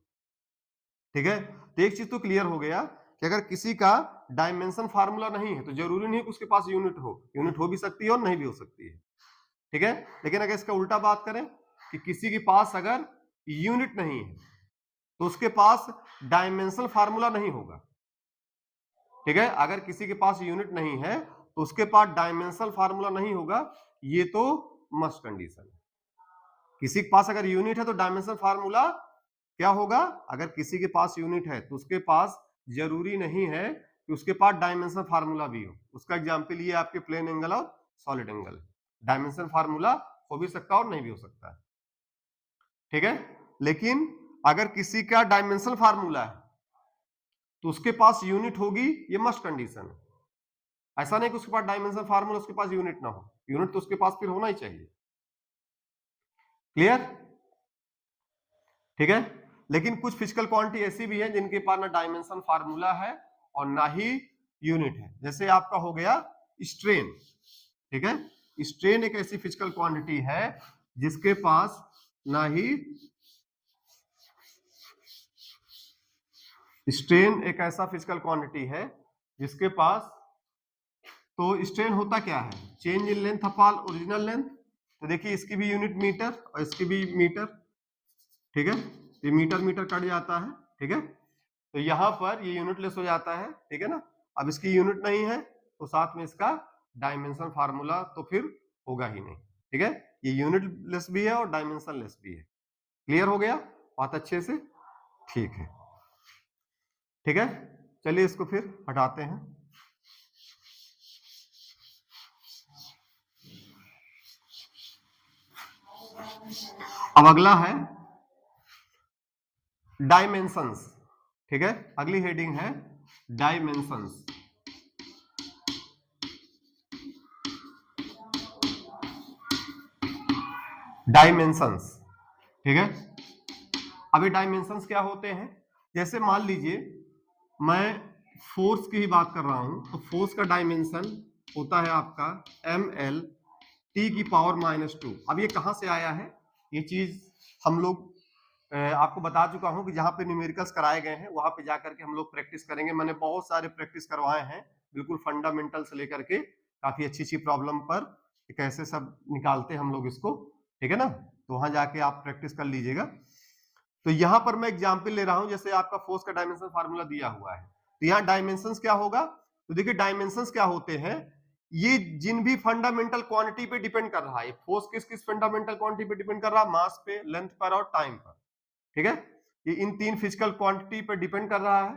ठीक है, तो एक चीज तो क्लियर हो गया कि अगर किसी का डायमेंशन फार्मूला नहीं है तो जरूरी नहीं कि उसके पास यूनिट हो, यूनिट हो भी सकती है और नहीं भी हो सकती है। ठीक है, लेकिन अगर इसका उल्टा बात करें कि किसी के पास अगर यूनिट नहीं है तो उसके पास डायमेंशन फार्मूला नहीं होगा। ठीक है, अगर किसी के पास यूनिट नहीं है तो उसके पास डायमेंशनल फार्मूला नहीं होगा, ये तो मस्ट कंडीशन है। किसी के पास अगर यूनिट है तो डायमेंशनल फार्मूला क्या होगा, अगर किसी के पास यूनिट है तो उसके पास जरूरी नहीं है कि उसके पास डायमेंशनल फार्मूला भी हो। उसका एग्जांपल ये आपके प्लेन एंगल और सॉलिड एंगल, डायमेंशनल फार्मूला हो भी सकता है और नहीं भी हो सकता है। ठीक है, लेकिन अगर किसी का डायमेंशनल फार्मूला है तो उसके पास यूनिट होगी, ये मस्ट कंडीशन है। ऐसा नहीं कि उसके पास डायमेंशन फार्मूला उसके पास यूनिट ना हो, यूनिट तो उसके पास फिर होना ही चाहिए। क्लियर। ठीक है। लेकिन कुछ फिजिकल क्वांटिटी ऐसी भी है जिनके पास ना डायमेंशन फार्मूला है और ना ही यूनिट है। जैसे आपका हो गया स्ट्रेन, ठीक है। स्ट्रेन एक ऐसी फिजिकल क्वांटिटी है जिसके पास ना ही स्ट्रेन एक ऐसा फिजिकल क्वांटिटी है जिसके पास, तो स्ट्रेन होता क्या है, change in length upon original length. तो देखिए इसकी भी यूनिट मीटर और इसकी भी मीटर, ठीक है। ये मीटर मीटर कट जाता है, ठीक है। तो यहां पर ये यूनिटलेस हो जाता है, ठीक है ना। अब इसकी यूनिट नहीं है तो साथ में इसका डायमेंशन फार्मूला तो फिर होगा ही नहीं, ठीक है। ये यूनिटलेस भी है और डायमेंशन लेस भी है। क्लियर हो गया बात अच्छे से, ठीक है, ठीक है। चलिए इसको फिर हटाते हैं। अब अगला है डायमेंशंस, ठीक है। अगली हेडिंग है डायमेंशंस। डायमेंशंस, ठीक है। अब ये डायमेंशंस क्या होते हैं, जैसे मान लीजिए मैं फोर्स की ही बात कर रहा हूं, तो फोर्स का डायमेंशन होता है आपका ml t की पावर -2। अब ये कहां से आया है, ये चीज हम लोग आपको बता चुका हूं कि जहां पे न्यूमेरिकल्स कराए गए हैं वहां पे जाकर के हम लोग प्रैक्टिस करेंगे। मैंने बहुत सारे प्रैक्टिस करवाए हैं, बिल्कुल फंडामेंटल से लेकर के काफी अच्छी अच्छी प्रॉब्लम पर कैसे सब निकालते हैं हम लोग इसको, ठीक है ना। तो वहां जाके आप प्रैक्टिस कर लीजिएगा। तो यहां पर मैं एग्जांपल ले रहा हूं, जैसे आपका फोर्स का डायमेंशन फार्मूला दिया हुआ है, तो यहाँ डायमेंशंस क्या होगा, तो देखिए डायमेंशंस क्या होते हैं, ये जिन भी फंडामेंटल क्वांटिटी पे डिपेंड कर रहा है। फोर्स किस किस फंडामेंटल क्वांटिटी पे डिपेंड कर रहा है, मास पे, लेंथ पर और टाइम पर, ठीक है। ये इन तीन फिजिकल क्वांटिटी पर डिपेंड कर रहा है।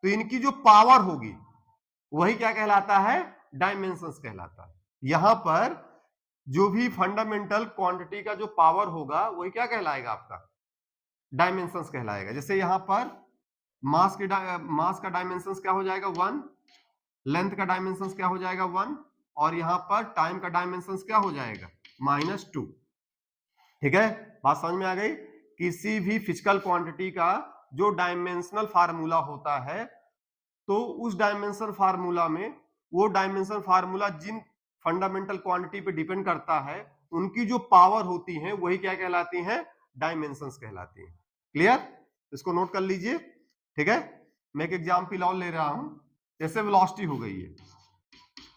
तो इनकी जो पावर होगी वही क्या कहलाता है, डायमेंशंस कहलाता है। यहां पर जो भी फंडामेंटल क्वांटिटी का जो पावर होगा वही क्या कहलाएगा, आपका डायमेंशंस कहलाएगा। जैसे यहां पर मास का डायमेंशंस क्या हो जाएगा 1, लेंथ का डायमेंशंस क्या हो जाएगा 1, और यहां पर टाइम का डायमेंशंस क्या हो जाएगा -2, ठीक है। बात समझ में आ गई। किसी भी फिजिकल क्वांटिटी का जो डायमेंशनल फार्मूला होता है, तो उस डायमेंशन फार्मूला में, वो डायमेंशन फार्मूला जिन फंडामेंटल क्वांटिटी पे डिपेंड करता है, उनकी जो पावर होती है वही क्या कहलाती है, डायमेंशंस कहलाती है। क्लियर, इसको नोट कर लीजिए, ठीक है। मैं एक एग्जांपल और ले रहा हूं, जैसे वेलोसिटी हो गई है।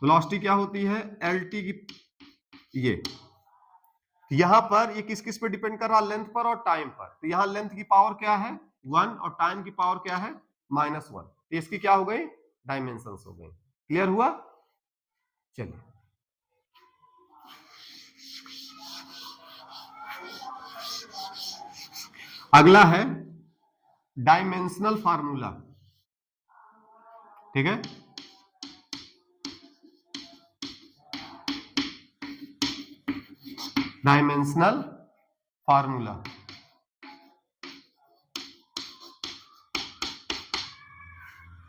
वेलोसिटी क्या होती है, lt की, ये यहां पर ये किस किस पे डिपेंड कर रहा है, लेंथ पर और टाइम पर। तो यहां लेंथ की पावर क्या है 1 और टाइम की पावर क्या है -1। तो इसकी क्या हो गई, डायमेंशंस हो गई। क्लियर हुआ, चलिए अगला है डायमेंशनल फार्मूला, ठीक है। डायमेंशनल फार्मूला,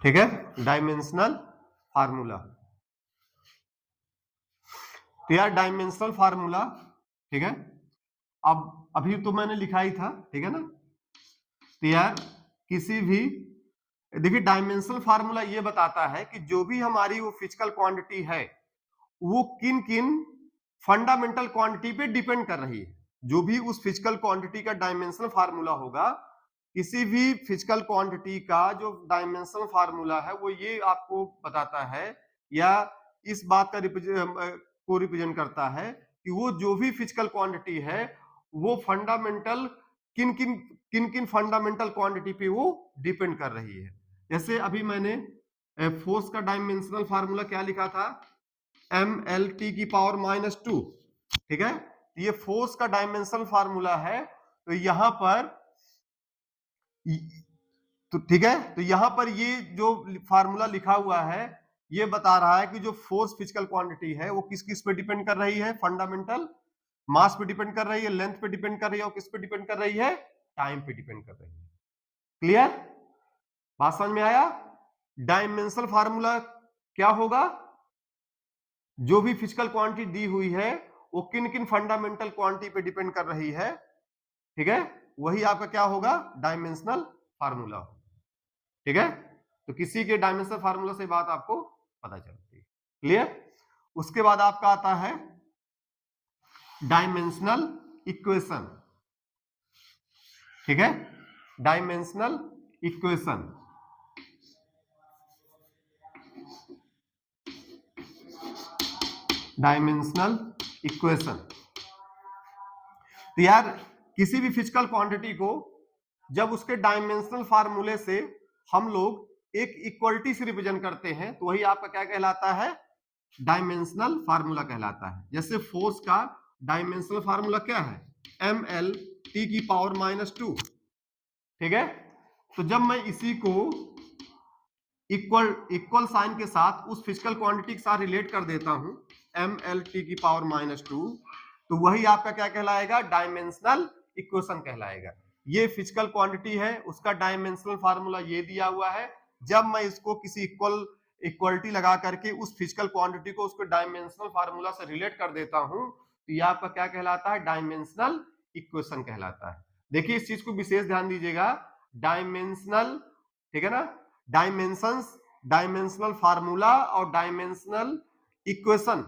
ठीक है, डायमेंशनल फार्मूला। तो यार डायमेंशनल फार्मूला, ठीक है। अब अभी तो मैंने लिखा ही था, ठीक है ना। तो यार किसी भी, देखिए डायमेंशनल फार्मूला ये बताता है कि जो भी हमारी वो फिजिकल क्वांटिटी है वो किन किन फंडामेंटल क्वांटिटी पे डिपेंड कर रही है। जो भी उस फिजिकल क्वांटिटी का डायमेंशनल फार्मूला होगा, किसी भी फिजिकल क्वांटिटी का जो डायमेंशनल फार्मूला है वो ये आपको बताता है या इस बात का रिप्रेजेंट करता है कि वो जो भी फिजिकल क्वांटिटी है वो फंडामेंटल किन किन किन किन फंडामेंटल क्वांटिटी पे वो डिपेंड कर रही है। जैसे अभी मैंने फोर्स का डायमेंशनल फार्मूला क्या लिखा था, mlt की पावर -2, ठीक है। ये फोर्स का डायमेंशनल फार्मूला है। तो यहां पर, तो ठीक है, तो यहां पर ये जो फार्मूला लिखा हुआ है ये बता रहा है कि जो फोर्स फिजिकल क्वांटिटी है वो किस किस पे डिपेंड कर रही है, फंडामेंटल मास पे डिपेंड कर रही है, लेंथ पे डिपेंड कर रही है और किस पे डिपेंड कर रही है, टाइम पे डिपेंड कर रही है। क्लियर, बात समझ में आया। डायमेंशनल फार्मूला क्या होगा, जो भी फिजिकल क्वांटिटी दी हुई है वो किन किन फंडामेंटल क्वांटिटी पे डिपेंड कर रही है, ठीक है। वही आपका क्या होगा, डायमेंशनल फार्मूला। ठीक है, तो किसी के डायमेंशनल फार्मूला से बात आपको पता चलती है। क्लियर? उसके बाद आपका आता है डायमेंशनल इक्वेशन। ठीक है, डायमेंशनल इक्वेशन। डायमेंशनल इक्वेशन, तो यार किसी भी फिजिकल क्वांटिटी को जब उसके डायमेंशनल फार्मूले से हम लोग एक इक्वलिटी से रिप्रेजेंट करते हैं तो वही आपका क्या कहलाता है, डायमेंशनल फार्मूला कहलाता है। जैसे फोर्स का डायमेंशनल फार्मूला क्या है, mL⁻²। ठीक है, तो जब मैं इसी को इक्वल साइन के साथ उस फिजिकल क्वांटिटी के साथ रिलेट कर देता हूं, mL⁻², तो वही आपका क्या कहलाएगा, डायमेंशनल इक्वेशन कहलाएगा। ये फिजिकल क्वांटिटी है, उसका डायमेंशनल फार्मूला ये दिया हुआ है। जब मैं इसको किसी इक्वलिटी लगा करके उस फिजिकल क्वांटिटी को उसके डायमेंशनल फार्मूला से रिलेट कर देता हूं, तो ये आपका क्या कहलाता है, डायमेंशनल इक्वेशन कहलाता है। देखिए इस चीज को विशेष ध्यान दीजिएगा, डायमेंशनल, ठीक है ना, डायमेंशंस, डायमेंशनल फार्मूला और डायमेंशनल इक्वेशन,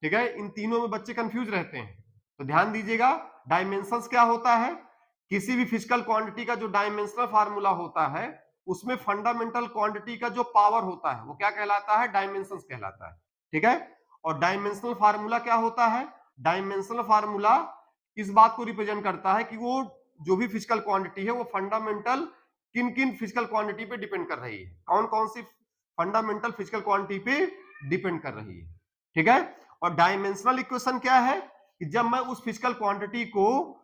ठीक है, इन तीनों में बच्चे कंफ्यूज रहते हैं। तो ध्यान दीजिएगा, डायमेंशंस क्या होता है, किसी भी फिजिकल क्वांटिटी का जो डायमेंशनल फार्मूला होता है उसमें फंडामेंटल क्वांटिटी का जो पावर होता है वो क्या कहलाता है, डायमेंशंस कहलाता है। ठीक है, और डायमेंशनल फार्मूला क्या होता है, डायमेंशनल फार्मूला इस बात को रिप्रेजेंट करता है कि वो जो भी फिजिकल क्वांटिटी है वो फंडामेंटल किन किन फिजिकल क्वांटिटी पे डिपेंड कर रही है, कौन कौन सी फंडामेंटल फिजिकल क्वांटिटी पे डिपेंड कर रही है। ठीक है, और डायमेंशनल इक्वेशन क्या है कि जब मैं उस फिजिकल क्वांटिटी को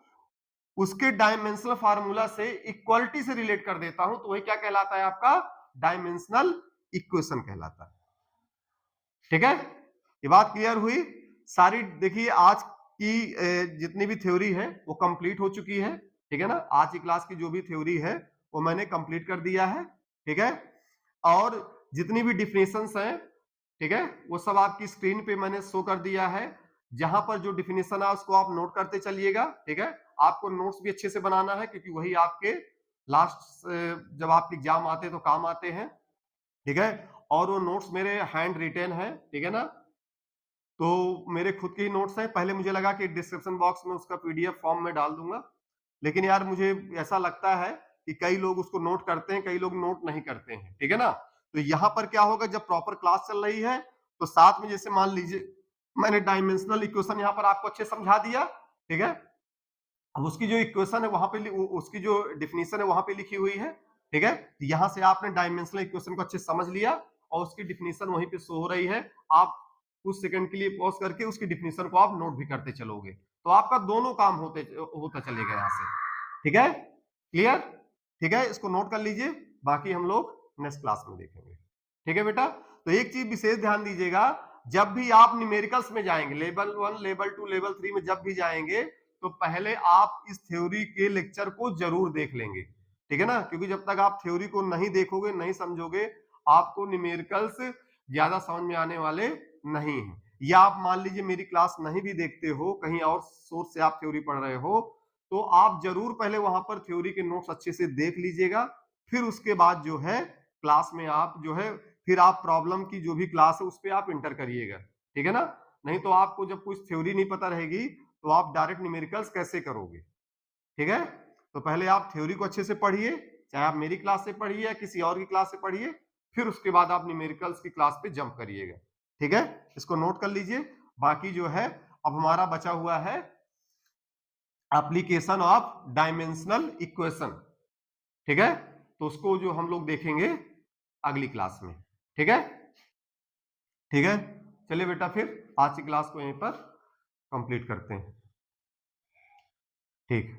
उसके डायमेंशनल फार्मूला से इक्वलिटी से रिलेट कर देता हूं तो वही क्या कहलाता है, आपका डायमेंशनल इक्वेशन कहलाता है। ठीक है, ये बात क्लियर हुई सारी। देखिए आज की जितनी भी थ्योरी है वो कंप्लीट हो चुकी है। ठीक है ना, आज की क्लास की जो भी थ्योरी है वो मैंने कंप्लीट कर दिया है। ठीक है, और जितनी भी डिफिनेशंस हैं, ठीक है, वो सब आपकी स्क्रीन पे मैंने शो कर दिया है। जहां पर जो डिफिनेशन है उसको आप नोट करते चलिएगा। ठीक है, आपको नोट्स भी अच्छे से बनाना है क्योंकि वही आपके लास्ट जब आपके एग्जाम आते हैं तो काम आते हैं। ठीक है, और वो नोट्स मेरे हैंड रिटेन है। ठीक है ना, तो मेरे खुद के ही नोट्स हैं। पहले मुझे लगा कि डिस्क्रिप्शन बॉक्स में उसका पीडीएफ फॉर्म में डाल दूंगा, लेकिन यार मुझे ऐसा लगता है कि कई लोग उसको नोट करते हैं, कई लोग नोट नहीं करते हैं। ठीक है ना, तो यहाँ पर क्या होगा, जब प्रॉपर क्लास चल रही है तो साथ में जैसे मान लीजिए मैंने डायमेंशनल इक्वेशन यहाँ पर आपको अच्छे समझा दिया। ठीक है, अब उसकी जो इक्वेशन है वहां पे उसकी जो डिफिनेशन है वहां पे लिखी हुई है। ठीक है, यहां से आपने डायमेंशनल इक्वेशन को अच्छे समझ लिया और उसकी डिफिनेशन वहीं पे शो हो रही है। आप कुछ सेकंड के लिए पॉज करके उसकी डिफिनेशन को आप नोट भी करते चलोगे तो आपका दोनों काम होता चलेगा यहाँ से। ठीक है, क्लियर? ठीक है, इसको नोट कर लीजिए, बाकी हम लोग नेक्स्ट क्लास में देखेंगे। ठीक है बेटा, तो एक चीज विशेष ध्यान दीजिएगा, जब भी आप न्यूमेरिकल्स में जाएंगे, लेवल 1, लेवल 2, लेवल 3 में जब भी जाएंगे तो पहले आप इस थ्योरी के लेक्चर को जरूर देख लेंगे। ठीक है ना, क्योंकि जब तक आप थ्योरी को नहीं देखोगे, नहीं समझोगे, आपको न्यूमेरिकल्स ज्यादा समझ में आने वाले नहीं है। या आप मान लीजिए मेरी क्लास नहीं भी देखते हो, कहीं और सोर्स से आप थ्योरी पढ़ रहे हो, तो आप जरूर पहले वहां पर थ्योरी के नोट्स अच्छे से देख लीजिएगा। फिर उसके बाद जो है क्लास में आप जो है फिर आप प्रॉब्लम की जो भी क्लास है उस पर आप इंटर करिएगा। ठीक है ना, नहीं तो आपको जब कुछ थ्योरी नहीं पता रहेगी तो आप डायरेक्ट न्यूमेरिकल्स कैसे करोगे। ठीक है, तो पहले आप थ्योरी को अच्छे से पढ़िए, चाहे आप मेरी क्लास से पढ़िए या किसी और की क्लास से पढ़िए, फिर उसके बाद आप न्यूमेरिकल्स की क्लास पे जंप करिएगा। ठीक है, इसको नोट कर लीजिए। बाकी जो है अब हमारा बचा हुआ है एप्लीकेशन ऑफ डायमेंशनल इक्वेशन। ठीक है, तो उसको जो हम लोग देखेंगे अगली क्लास में। ठीक है, ठीक है, चलिए बेटा फिर आज की क्लास को यहीं पर कंप्लीट करते हैं। ठीक।